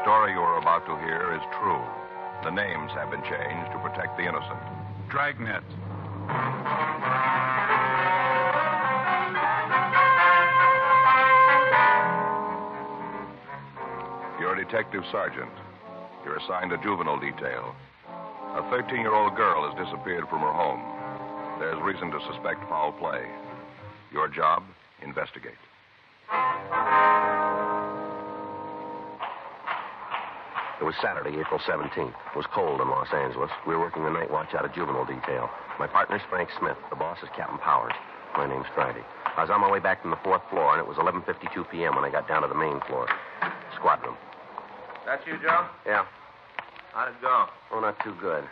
story you are about to hear is true. The names have been changed to protect the innocent. Dragnet. You're a detective sergeant. You're assigned to juvenile detail. A 13-year-old girl has disappeared from her home. There's reason to suspect foul play. Your job, investigate. It was Saturday, April 17th. It was cold in Los Angeles. We were working the night watch out of juvenile detail. My partner's Frank Smith. The boss is Captain Powers. My name's Friday. I was on my way back from the 4th floor, and it was 11:52 p.m. when I got down to the main floor. Squad room. That you, Joe? Yeah. How'd it go? Oh, not too good.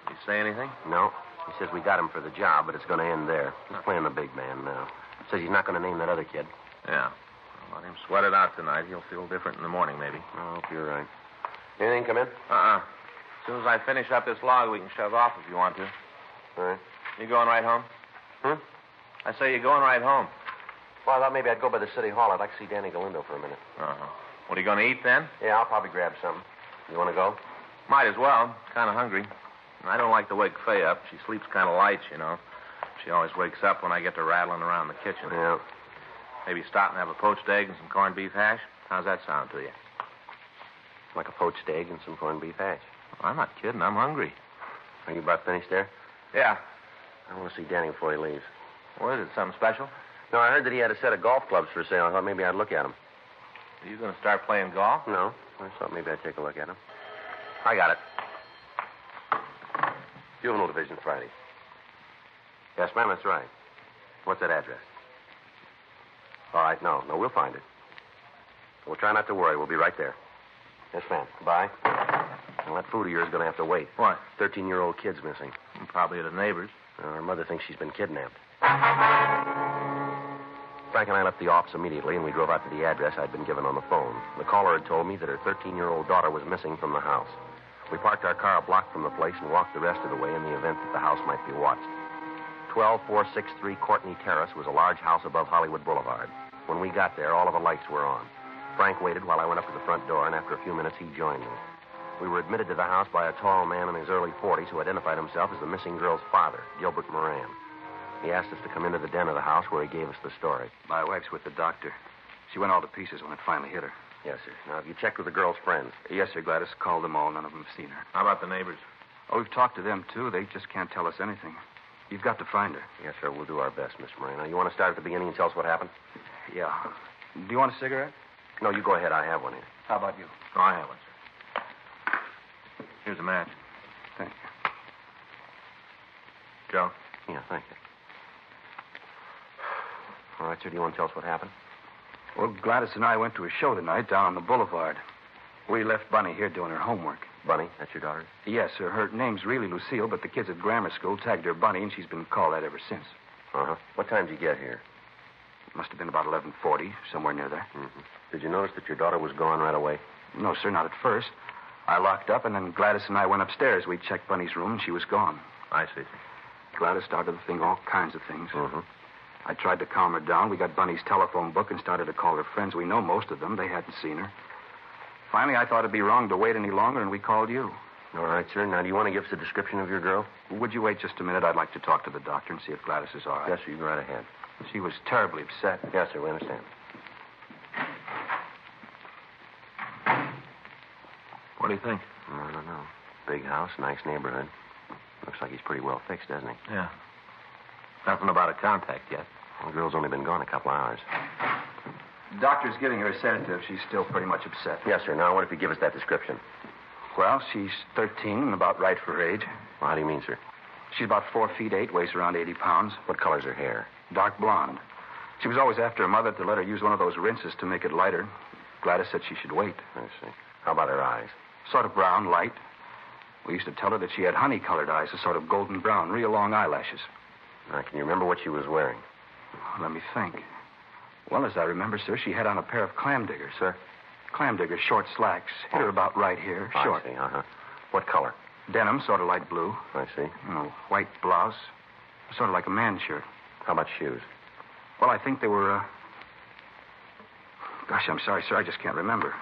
Did he say anything? No. He says we got him for the job, but it's going to end there. He's playing the big man now. Says he's not going to name that other kid. Yeah. Well, let him sweat it out tonight. He'll feel different in the morning, maybe. I hope you're right. Anything come in? As soon as I finish up this log, we can shove off if you want to. All right. You going right home? I say you're going right home. Well, I thought maybe I'd go by the city hall. I'd like to see Danny Galindo for a minute. What are you going to eat then? Yeah, I'll probably grab something. You want to go? Might as well. Kind of hungry. I don't like to wake Faye up. She sleeps kind of light, you know. She always wakes up when I get to rattling around the kitchen. Yeah. Maybe stop and have a poached egg and some corned beef hash? How's that sound to you? Like a poached egg and some corned beef hash. Well, I'm not kidding. I'm hungry. Are you about finished there? Yeah. I want to see Danny before he leaves. What is it, something special? No, I heard that he had a set of golf clubs for sale. I thought maybe I'd look at them. Are you going to start playing golf? No. I thought maybe I'd take a look at them. I got it. Juvenile Division, Friday. Yes, ma'am, that's right. What's that address? All right, no, we'll find it. We'll try not to worry. We'll be right there. Yes, ma'am. Goodbye. Well, that food of yours is going to have to wait. What? 13-year-old kid's missing. Probably at a neighbor's. Her mother thinks she's been kidnapped. Frank and I left the office immediately, and we drove out to the address I'd been given on the phone. The caller had told me that her 13-year-old daughter was missing from the house. We parked our car a block from the place and walked the rest of the way in the event that the house might be watched. 12463 Courtney Terrace was a large house above Hollywood Boulevard. When we got there, all of the lights were on. Frank waited while I went up to the front door, and after a few minutes, he joined me. We were admitted to the house by a tall man in his early 40s who identified himself as the missing girl's father, Gilbert Moran. He asked us to come into the den of the house where he gave us the story. My wife's with the doctor. She went all to pieces when it finally hit her. Yes, sir. Now, have you checked with the girl's friends? Yes, sir. Gladys called them all. None of them have seen her. How about the neighbors? Oh, we've talked to them, too. They just can't tell us anything. You've got to find her. Yes, sir. We'll do our best, Miss Moran. Now, you want to start at the beginning and tell us what happened? Yeah. Do you want a cigarette? No, you go ahead. I have one here. How about you? Oh, I have one, sir. Here's a match. Thank you. Joe? Yeah, thank you. All right, sir. Do you want to tell us what happened? Well, Gladys and I went to a show tonight down on the boulevard. We left Bunny here doing her homework. Bunny? That's your daughter? Yes, sir. Her name's really Lucille, but the kids at grammar school tagged her Bunny, and she's been called that ever since. Uh-huh. What time did you get here? It must have been about 11:40, somewhere near there. Mm-hmm. Did you notice that your daughter was gone right away? No, sir, not at first. I locked up, and then Gladys and I went upstairs. We checked Bunny's room, and she was gone. I see. Gladys started to think all kinds of things. Mm-hmm. I tried to calm her down. We got Bunny's telephone book and started to call her friends. We know most of them. They hadn't seen her. Finally, I thought it'd be wrong to wait any longer, and we called you. All right, sir. Now, do you want to give us a description of your girl? Would you wait just a minute? I'd like to talk to the doctor and see if Gladys is all right. Yes, sir. You go right ahead. She was terribly upset. Yes, sir. We understand. What do you think? I don't know. Big house, nice neighborhood. Looks like he's pretty well fixed, doesn't he? Yeah. Nothing about a contact yet. Well, the girl's only been gone a couple hours. The doctor's giving her a sedative. She's still pretty much upset. Yes, sir. Now, what if you give us that description? Well, she's 13 and about right for her age. Well, how do you mean, sir? She's about 4 feet 8, weighs around 80 pounds. What color's her hair? Dark blonde. She was always after her mother to let her use one of those rinses to make it lighter. Gladys said she should wait. I see. How about her eyes? Sort of brown, light. We used to tell her that she had honey-colored eyes, a sort of golden brown, real long eyelashes. Now, can you remember what she was wearing? Let me think. Well, as I remember, sir, she had on a pair of clam diggers. Sir? Clam diggers, short slacks. Hit her about right here, short. I see, uh-huh. What color? Denim, sort of light blue. I see. White blouse. Sort of like a man's shirt. How about shoes? Well, I think they were, Gosh, I'm sorry, sir. I just can't remember.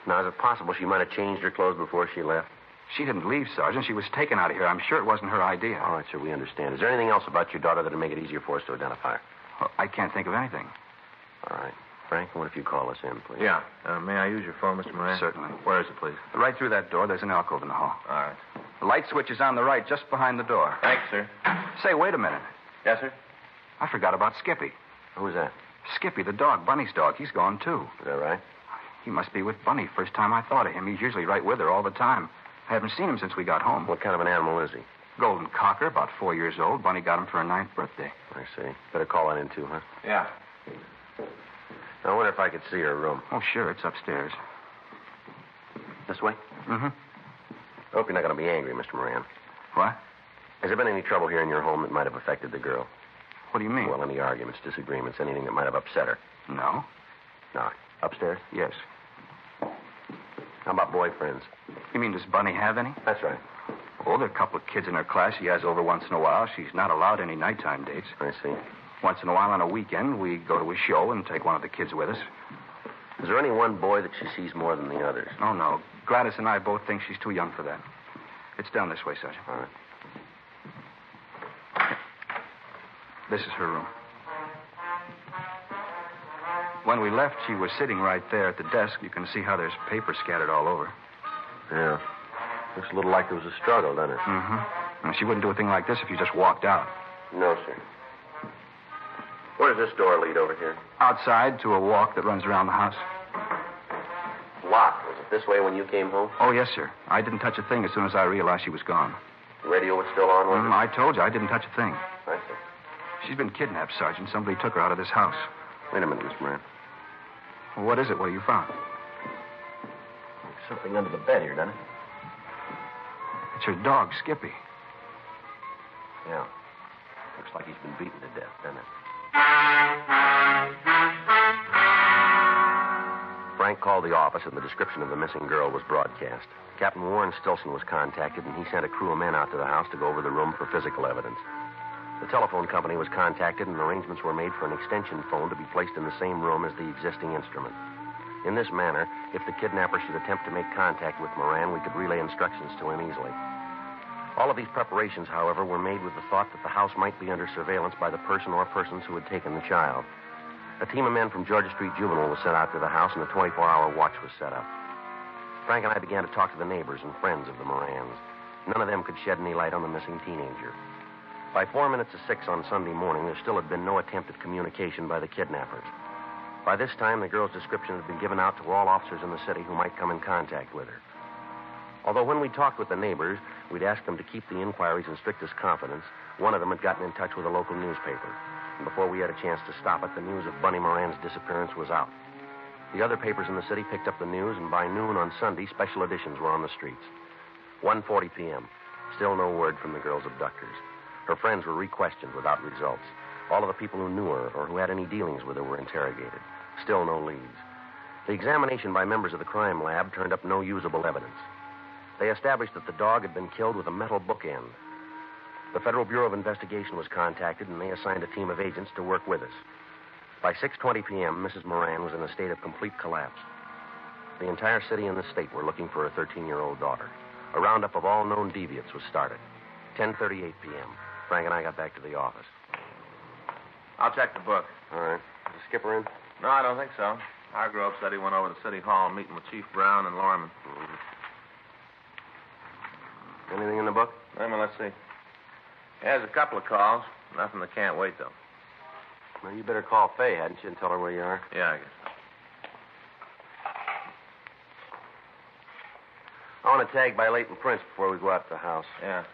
Now, is it possible she might have changed her clothes before she left? She didn't leave, Sergeant. She was taken out of here. I'm sure it wasn't her idea. All right, sir, we understand. Is there anything else about your daughter that would make it easier for us to identify her? Well, I can't think of anything. All right. Frank, what if you call us in, please? Yeah. May I use your phone, Mr. Moran? Certainly. Where is it, please? Right through that door, there's an alcove in the hall. All right. The light switch is on the right, just behind the door. Thanks, sir. Say, wait a minute. Yes, sir? I forgot about Skippy. Who's that? Skippy, the dog, Bunny's dog. He's gone, too. Is that right? He must be with Bunny. First time I thought of him. He's usually right with her all the time. I haven't seen him since we got home. What kind of an animal is he? Golden cocker, about 4 years old. Bunny got him for her 9th birthday. I see. Better call that in, too, huh? Yeah. I wonder if I could see her room. Oh, sure. It's upstairs. This way? Mm-hmm. I hope you're not going to be angry, Mr. Moran. What? Has there been any trouble here in your home that might have affected the girl? What do you mean? Well, any arguments, disagreements, anything that might have upset her? No. No. Upstairs? Yes. How about boyfriends? You mean, does Bunny have any? That's right. Oh, there are a couple of kids in her class she has over once in a while. She's not allowed any nighttime dates. I see. Once in a while on a weekend, we go to a show and take one of the kids with us. Is there any one boy that she sees more than the others? Oh, no. Gladys and I both think she's too young for that. It's down this way, Sergeant. All right. This is her room. When we left, she was sitting right there at the desk. You can see how there's paper scattered all over. Yeah. Looks a little like there was a struggle, doesn't it? Mm-hmm. And she wouldn't do a thing like this if you just walked out. No, sir. Where does this door lead over here? Outside to a walk that runs around the house. Locked. Was it this way when you came home? Oh, yes, sir. I didn't touch a thing as soon as I realized she was gone. The radio was still on, wasn't it? I told you I didn't touch a thing. I see. She's been kidnapped, Sergeant. Somebody took her out of this house. Wait a minute, Mr. Moran. Well, what is it? What have you found? There's something under the bed here, doesn't it? It's her dog, Skippy. Yeah. Looks like he's been beaten to death, doesn't it? Frank called the office, and the description of the missing girl was broadcast. Captain Warren Stilson was contacted, and he sent a crew of men out to the house to go over the room for physical evidence. The telephone company was contacted, and arrangements were made for an extension phone to be placed in the same room as the existing instrument. In this manner, if the kidnapper should attempt to make contact with Moran, we could relay instructions to him easily. All of these preparations, however, were made with the thought that the house might be under surveillance by the person or persons who had taken the child. A team of men from Georgia Street Juvenile was sent out to the house, and a 24-hour watch was set up. Frank and I began to talk to the neighbors and friends of the Morans. None of them could shed any light on the missing teenager. By 4 minutes to 6 on Sunday morning, there still had been no attempt at communication by the kidnappers. By this time, the girl's description had been given out to all officers in the city who might come in contact with her. Although when we talked with the neighbors, we'd asked them to keep the inquiries in strictest confidence, one of them had gotten in touch with a local newspaper. And before we had a chance to stop it, the news of Bunny Moran's disappearance was out. The other papers in the city picked up the news, and by noon on Sunday, special editions were on the streets. 1:40 p.m. Still no word from the girl's abductors. Her friends were re-questioned without results. All of the people who knew her or who had any dealings with her were interrogated. Still no leads. The examination by members of the crime lab turned up no usable evidence. They established that the dog had been killed with a metal bookend. The Federal Bureau of Investigation was contacted, and they assigned a team of agents to work with us. By 6:20 p.m., Mrs. Moran was in a state of complete collapse. The entire city and the state were looking for a 13-year-old daughter. A roundup of all known deviants was started. 10:38 p.m. Frank and I got back to the office. I'll check the book. All right. Is the skipper in? No, I don't think so. Hargrove said he went over to City Hall meeting with Chief Brown and Lorman. Mm-hmm. Anything in the book? Let's see. Yeah, there's a couple of calls. Nothing that can't wait, though. Well, you better call Fay, hadn't you, and tell her where you are? Yeah, I guess. I want to tag by Leighton Prince before we go out to the house. Yeah.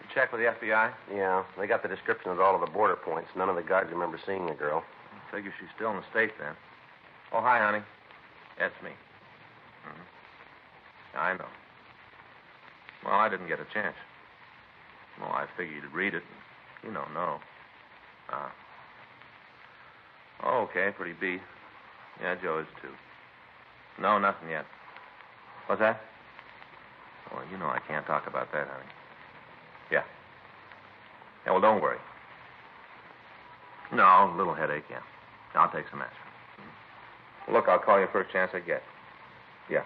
You check with the FBI? Yeah, they got the description of all of the border points. None of the guards remember seeing the girl. I figure she's still in the state, then. Oh, hi, honey. That's me. Mm-hmm. I know. Well, I didn't get a chance. Well, I figured you'd read it. You don't know. Oh, okay, pretty beat. Yeah, Joe is, too. No, nothing yet. What's that? Well, you know I can't talk about that, honey. Yeah. Yeah, well, don't worry. No, a little headache, yeah. I'll take some aspirin. Look, I'll call you first chance I get. Yeah.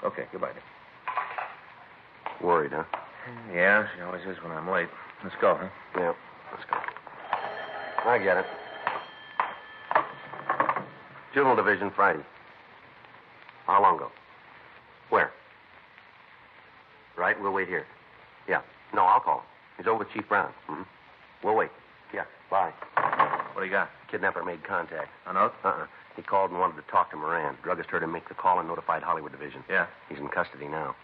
Okay, goodbye, Dick. Worried, huh? Yeah, she always is when I'm late. Let's go, huh? Yeah, let's go. I get it. Juvenile Division, Friday. How long ago? Where? Right, we'll wait here. Yeah. No, I'll call him. He's over with Chief Brown. Mm-hmm. We'll wait. Yeah, bye. What do you got? Kidnapper made contact. A note? He called and wanted to talk to Moran. Druggist heard him make the call and notified Hollywood Division. Yeah. He's in custody now.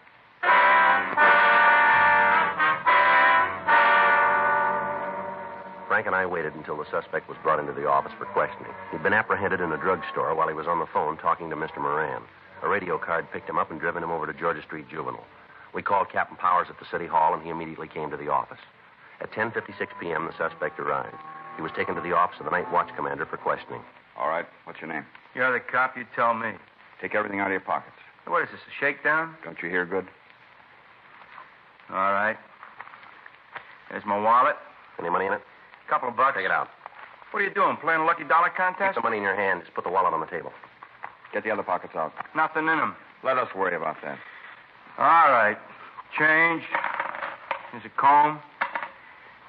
Frank and I waited until the suspect was brought into the office for questioning. He'd been apprehended in a drugstore while he was on the phone talking to Mr. Moran. A radio card picked him up and driven him over to Georgia Street Juvenile. We called Captain Powers at the city hall, and he immediately came to the office. At 10:56 p.m., the suspect arrived. He was taken to the office of the night watch commander for questioning. All right. What's your name? You're the cop, you tell me. Take everything out of your pockets. What is this, a shakedown? Don't you hear good? All right. There's my wallet. Any money in it? Couple of bucks. Take it out. What are you doing, playing a lucky dollar Keep contest? the money in your hand. Just put the wallet on the table. Get the other pockets out. Nothing in them. Let us worry about that. All right. Change. There's a comb.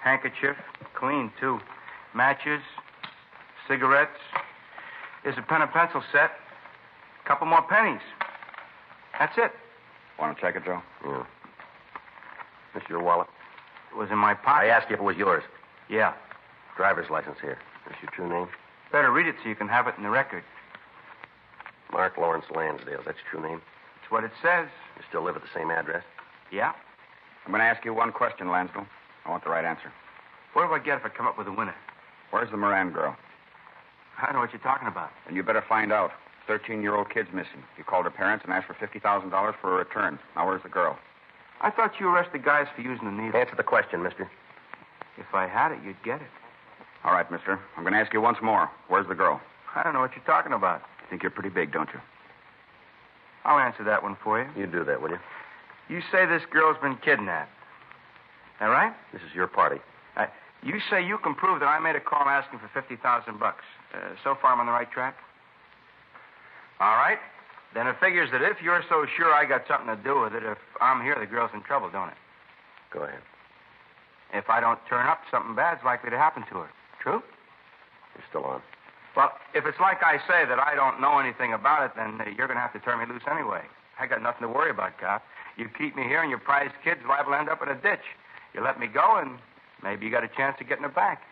Handkerchief. Clean, too. Matches. Cigarettes. There's a pen and pencil set. Couple more pennies. That's it. Want to check it, Joe? Yeah. This your wallet? It was in my I pocket. asked you if it was yours. Yeah. Driver's license here. This your true name? Better read it so you can have it in the record. Mark Lawrence Lansdale. That's your true name? It's what it says. You still live at the same address? Yeah. I'm going to ask you one question, Lansdale. I want the right answer. What do I get if I come up with a winner? Where's the Moran girl? I don't know what you're talking about. And you better find out. 13-year-old kid's missing. You called her parents and asked for $50,000 for a return. Now, where's the girl? I thought you arrested guys for using the needle. Answer the question, mister. If I had it, you'd get it. All right, mister. I'm going to ask you once more. Where's the girl? I don't know what you're talking about. You think you're pretty big, don't you? I'll answer that one for you. You do that, will you? You say this girl's been kidnapped. All right? This is your party. You say you can prove that I made a call asking for $50,000. So far, I'm on the right track? All right. Then it figures that if you're so sure I got something to do with it, if I'm here, the girl's in trouble, don't it? Go ahead. If I don't turn up, something bad's likely to happen to her. True? You're still on. Well, if it's like I say that I don't know anything about it, then you're going to have to turn me loose anyway. I got nothing to worry about, cop. You keep me here and your prize kid's liable to end up in a ditch. You let me go and maybe you got a chance of getting her back.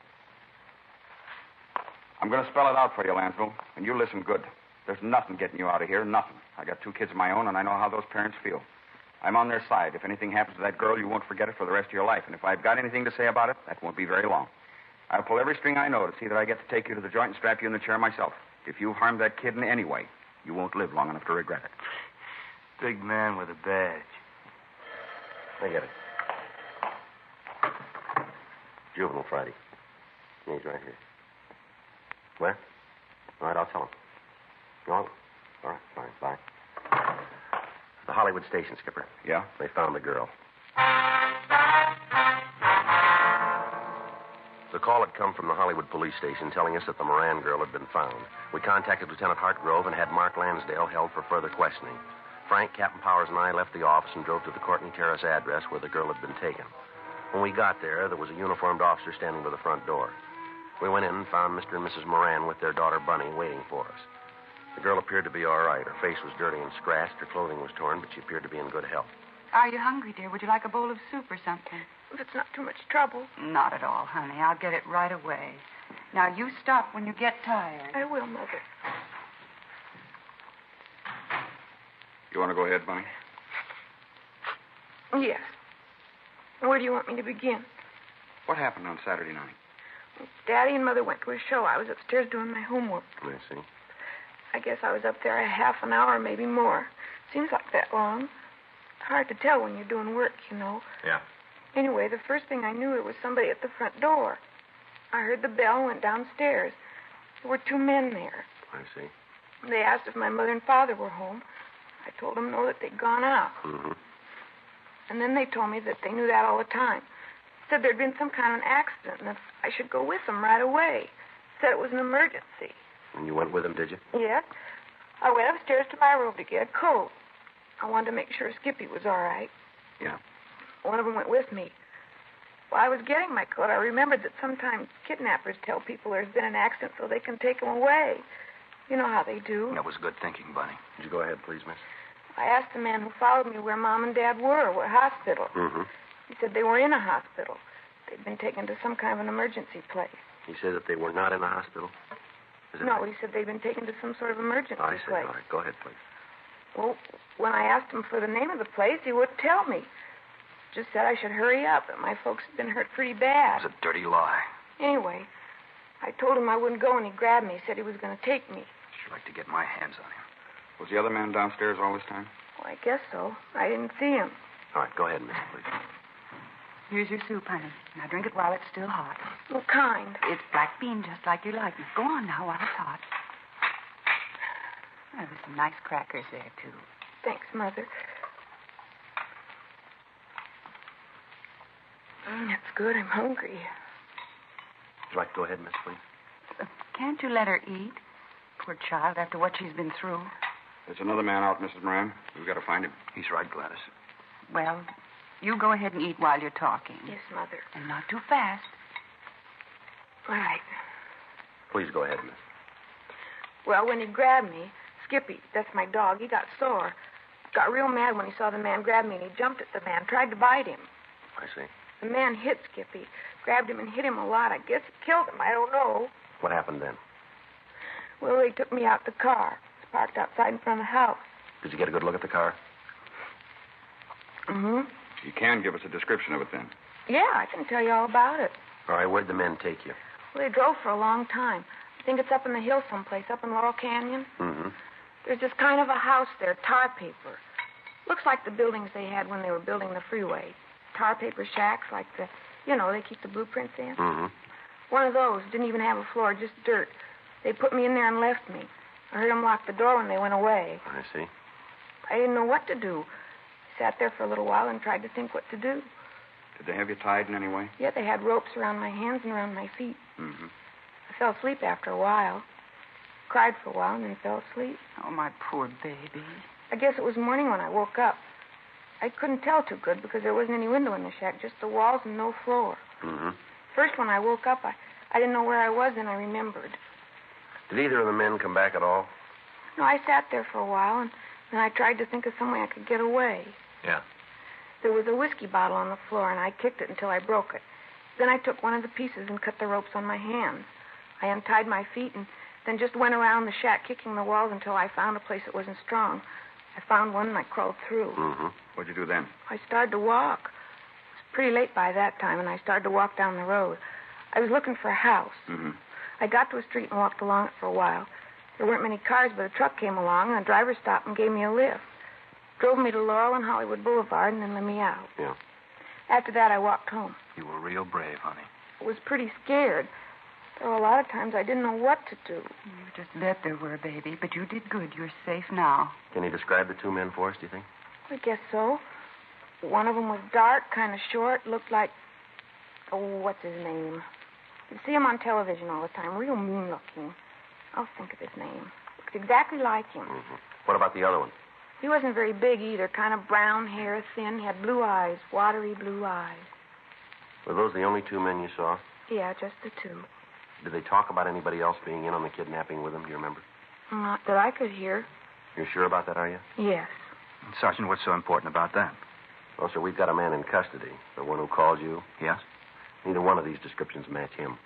I'm going to spell it out for you, Lansville, and you listen good. There's nothing getting you out of here, nothing. I got 2 kids of my own, and I know how those parents feel. I'm on their side. If anything happens to that girl, you won't forget it for the rest of your life. And if I've got anything to say about it, that won't be very long. I'll pull every string I know to see that I get to take you to the joint and strap you in the chair myself. If you've harmed that kid in any way, you won't live long enough to regret it. Big man with a badge. I get it. Juvenile Friday. He's right here. Where? All right, I'll tell him. No? All right, fine, bye. The Hollywood station, Skipper. Yeah? They found the girl. The call had come from the Hollywood police station telling us that the Moran girl had been found. We contacted Lieutenant Hartgrove and had Mark Lansdale held for further questioning. Frank, Captain Powers, and I left the office and drove to the Courtney Terrace address where the girl had been taken. When we got there was a uniformed officer standing by the front door. We went in and found Mr. and Mrs. Moran with their daughter, Bunny, waiting for us. The girl appeared to be all right. Her face was dirty and scratched. Her clothing was torn, but she appeared to be in good health. Are you hungry, dear? Would you like a bowl of soup or something? If it's not too much trouble. Not at all, honey. I'll get it right away. Now, you stop when you get tired. I will, Mother. You want to go ahead, Bunny? Yes. Where do you want me to begin? What happened on Saturday night? Daddy and Mother went to a show. I was upstairs doing my homework. I see. I guess I was up there a half an hour, maybe more. Seems like that long. Hard to tell when you're doing work, you know. Yeah. Anyway, the first thing I knew, there was somebody at the front door. I heard the bell and went downstairs. There were 2 men there. I see. They asked if my mother and father were home. I told them no, that they'd gone out. Mm-hmm. And then they told me that they knew that all the time. Said there'd been some kind of an accident and that I should go with them right away. Said it was an emergency. And you went with them, did you? Yes. I went upstairs to my room to get a coat. I wanted to make sure Skippy was all right. Yeah. One of them went with me. While I was getting my coat, I remembered that sometimes kidnappers tell people there's been an accident so they can take them away. You know how they do. That was good thinking, Bunny. Would you go ahead, please, miss? I asked the man who followed me where Mom and Dad were, what hospital. Mm-hmm. He said they were in a hospital. They'd been taken to some kind of an emergency place. He said that they were not in the hospital? No, he said they'd been taken to some sort of emergency I see. place. All right, go ahead, please. Well, when I asked him for the name of the place, he wouldn't tell me. Just said I should hurry up, that my folks had been hurt pretty bad. It was a dirty lie. Anyway, I told him I wouldn't go, and he grabbed me. He said he was going to take me. Sure like to get my hands on him. Was the other man downstairs all this time? Well, I guess so. I didn't see him. All right, go ahead, miss, please. Here's your soup, honey. Now drink it while it's still hot. What kind? It's black bean, just like you like it. Go on now while it's hot. Well, there's some nice crackers there, too. Thanks, Mother. That's good. I'm hungry. Would you like to go ahead, miss, please? Can't you let her eat? Poor child, after what she's been through. There's another man out, Mrs. Moran. We've got to find him. He's right, Gladys. Well, you go ahead and eat while you're talking. Yes, Mother. And not too fast. All right. Please go ahead, miss. Well, when he grabbed me, Skippy, that's my dog, he got sore. Got real mad when he saw the man grab me, and he jumped at the man, tried to bite him. I see. The man hit Skippy, grabbed him and hit him a lot. I guess he killed him. I don't know. What happened then? Well, they took me out the car. It's parked outside in front of the house. Did you get a good look at the car? Mm-hmm. You can give us a description of it, then. Yeah, I can tell you all about it. All right, where'd the men take you? Well, they drove for a long time. I think it's up in the hills someplace, up in Laurel Canyon. Mm-hmm. There's this kind of a house there, tar paper. Looks like the buildings they had when they were building the freeway. Tar paper shacks like the, they keep the blueprints in. Mm-hmm. One of those. Didn't even have a floor, just dirt. They put me in there and left me. I heard them lock the door when they went away. I see. I didn't know what to do. Sat there for a little while and tried to think what to do. Did they have you tied in any way? Yeah, they had ropes around my hands and around my feet. Mm-hmm. I fell asleep after a while. Cried for a while and then fell asleep. Oh, my poor baby. I guess it was morning when I woke up. I couldn't tell too good because there wasn't any window in the shack, just the walls and no floor. Mm-hmm. First, when I woke up, I didn't know where I was, and I remembered. Did either of the men come back at all? No, I sat there for a while, and then I tried to think of some way I could get away. Yeah. There was a whiskey bottle on the floor, and I kicked it until I broke it. Then I took one of the pieces and cut the ropes on my hands. I untied my feet and then just went around the shack kicking the walls until I found a place that wasn't strong. I found one and I crawled through. Mm-hmm. What'd you do then? I started to walk. It was pretty late by that time, and I started to walk down the road. I was looking for a house. Mm-hmm. I got to a street and walked along it for a while. There weren't many cars, but a truck came along, and the driver stopped and gave me a lift. Drove me to Laurel and Hollywood Boulevard and then let me out. Yeah. After that, I walked home. You were real brave, honey. I was pretty scared. There were a lot of times I didn't know what to do. You just bet there were, baby. But you did good. You're safe now. Can you describe the two men for us, do you think? I guess so. One of them was dark, kind of short, looked like... Oh, what's his name? You see him on television all the time, real mean-looking. I'll think of his name. Looks exactly like him. Mm-hmm. What about the other one? He wasn't very big either, kind of brown hair, thin, had blue eyes, watery blue eyes. Were those the only two men you saw? Yeah, just the two. Did they talk about anybody else being in on the kidnapping with them, do you remember? Not that I could hear. You're sure about that, are you? Yes. Sergeant, what's so important about that? Well, sir, we've got a man in custody. The one who called you. Yes? Neither one of these descriptions match him.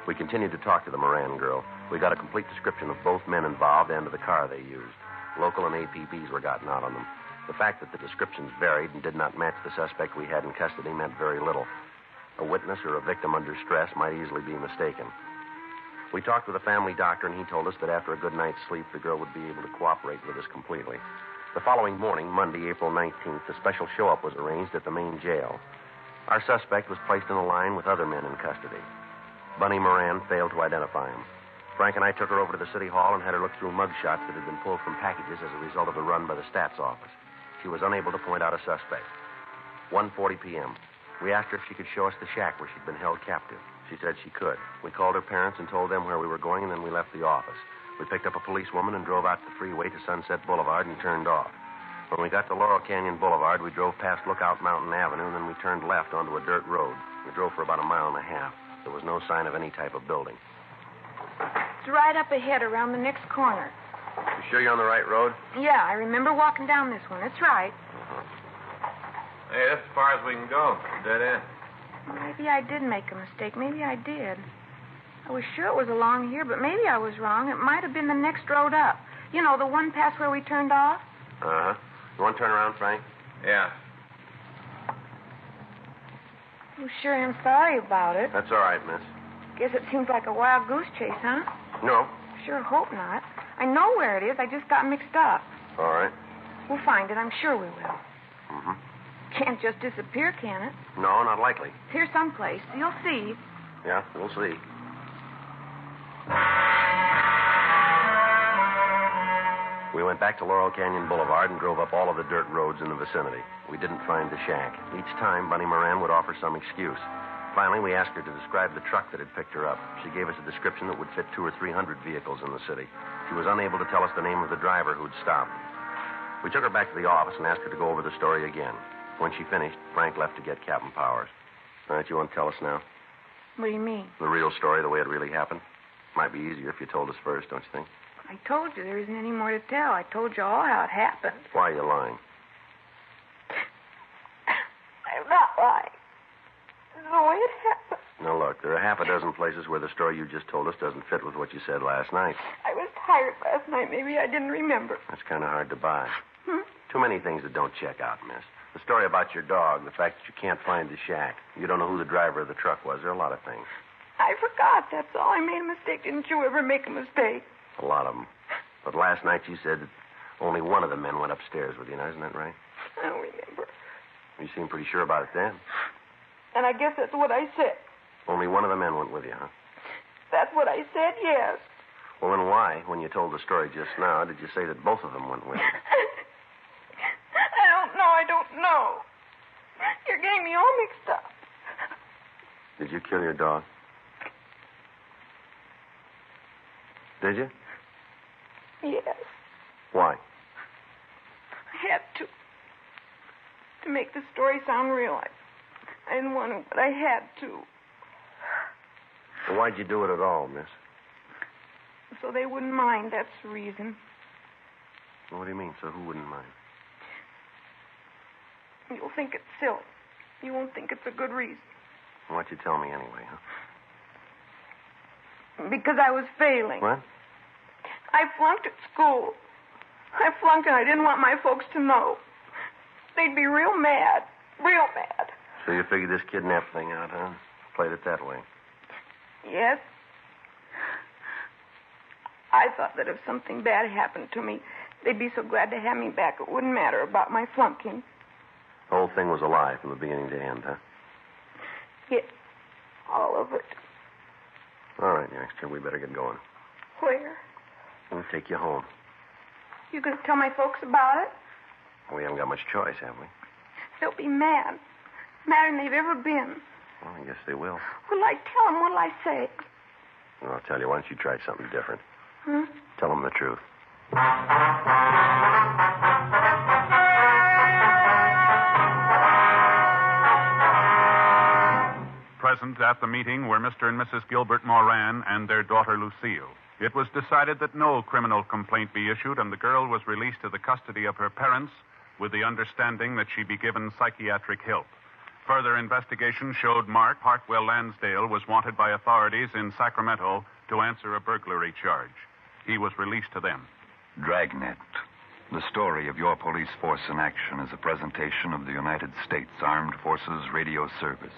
We continued to talk to the Moran girl. We got a complete description of both men involved and of the car they used. Local and APBs were gotten out on them. The fact that the descriptions varied and did not match the suspect we had in custody meant very little. A witness or a victim under stress might easily be mistaken. We talked with a family doctor, and he told us that after a good night's sleep, the girl would be able to cooperate with us completely. The following morning, Monday, April 19th, a special show-up was arranged at the main jail. Our suspect was placed in a line with other men in custody. Bunny Moran failed to identify him. Frank and I took her over to the city hall and had her look through mug shots that had been pulled from packages as a result of the run by the stats office. She was unable to point out a suspect. 1:40 p.m. We asked her if she could show us the shack where she'd been held captive. She said she could. We called her parents and told them where we were going, and then we left the office. We picked up a policewoman and drove out the freeway to Sunset Boulevard and turned off. When we got to Laurel Canyon Boulevard, we drove past Lookout Mountain Avenue, and then we turned left onto a dirt road. We drove for about a mile and a half. There was no sign of any type of building. It's right up ahead around the next corner. You sure you're on the right road? Yeah, I remember walking down this one. It's right. Hey, that's as far as we can go. Dead end. Maybe I did make a mistake. Maybe I did. I was sure it was along here, but maybe I was wrong. It might have been the next road up. You know, the one past where we turned off? Uh-huh. You want to turn around, Frank? Yeah. Oh, sure am sorry about it. That's all right, miss. Guess it seems like a wild goose chase, huh? No. Sure hope not. I know where it is. I just got mixed up. All right. We'll find it. I'm sure we will. Mm-hmm. Can't just disappear, can it? No, not likely. It's here someplace. You'll see. Yeah, we'll see. We went back to Laurel Canyon Boulevard and drove up all of the dirt roads in the vicinity. We didn't find the shack. Each time, Bunny Moran would offer some excuse. Finally, we asked her to describe the truck that had picked her up. She gave us a description that would fit 200 or 300 vehicles in the city. She was unable to tell us the name of the driver who'd stopped. We took her back to the office and asked her to go over the story again. When she finished, Frank left to get Captain Powers. All right, you want to tell us now? What do you mean? The real story, the way it really happened? Might be easier if you told us first, don't you think? I told you there isn't any more to tell. I told you all how it happened. Why are you lying? I'm not lying. It's the way it happened. Now, look, there are half a dozen places where the story you just told us doesn't fit with what you said last night. I was tired last night. Maybe I didn't remember. That's kind of hard to buy. Too many things that don't check out, miss. The story about your dog, the fact that you can't find the shack, you don't know who the driver of the truck was. There are a lot of things. I forgot, that's all. I made a mistake. Didn't you ever make a mistake? A lot of them. But last night you said that only one of the men went upstairs with you. Now, isn't that right? I don't remember. You seemed pretty sure about it then. And I guess that's what I said. Only one of the men went with you, huh? That's what I said, yes. Well, then why, when you told the story just now, did you say that both of them went with you? I don't know. You're getting me all mixed up. Did you kill your dog? Did you? Yes. Why? I had to. To make the story sound real. I didn't want to, but I had to. Well, why'd you do it at all, miss? So they wouldn't mind, that's the reason. Well, what do you mean, so who wouldn't mind? You'll think it's silly. You won't think it's a good reason. Why'd you tell me anyway, huh? Because I was failing. What? I flunked at school. I flunked and I didn't want my folks to know. They'd be real mad. Real mad. So you figured this kidnap thing out, huh? Played it that way. Yes. I thought that if something bad happened to me, they'd be so glad to have me back it wouldn't matter about my flunking. The whole thing was a lie from the beginning to end, huh? Yes. All of it. All right, youngster, we better get going. Where? We'll take you home. You going to tell my folks about it? We haven't got much choice, have we? They'll be mad. Madder than they've ever been. Well, I guess they will. What'll I tell them? What'll I say? Well, I'll tell you, why don't you try something different? Huh? Tell them the truth. Present at the meeting were Mr. and Mrs. Gilbert Moran and their daughter Lucille. It was decided that no criminal complaint be issued, and the girl was released to the custody of her parents with the understanding that she be given psychiatric help. Further investigation showed Mark Hartwell Lansdale was wanted by authorities in Sacramento to answer a burglary charge. He was released to them. Dragnet, the story of your police force in action, is a presentation of the United States Armed Forces Radio Service.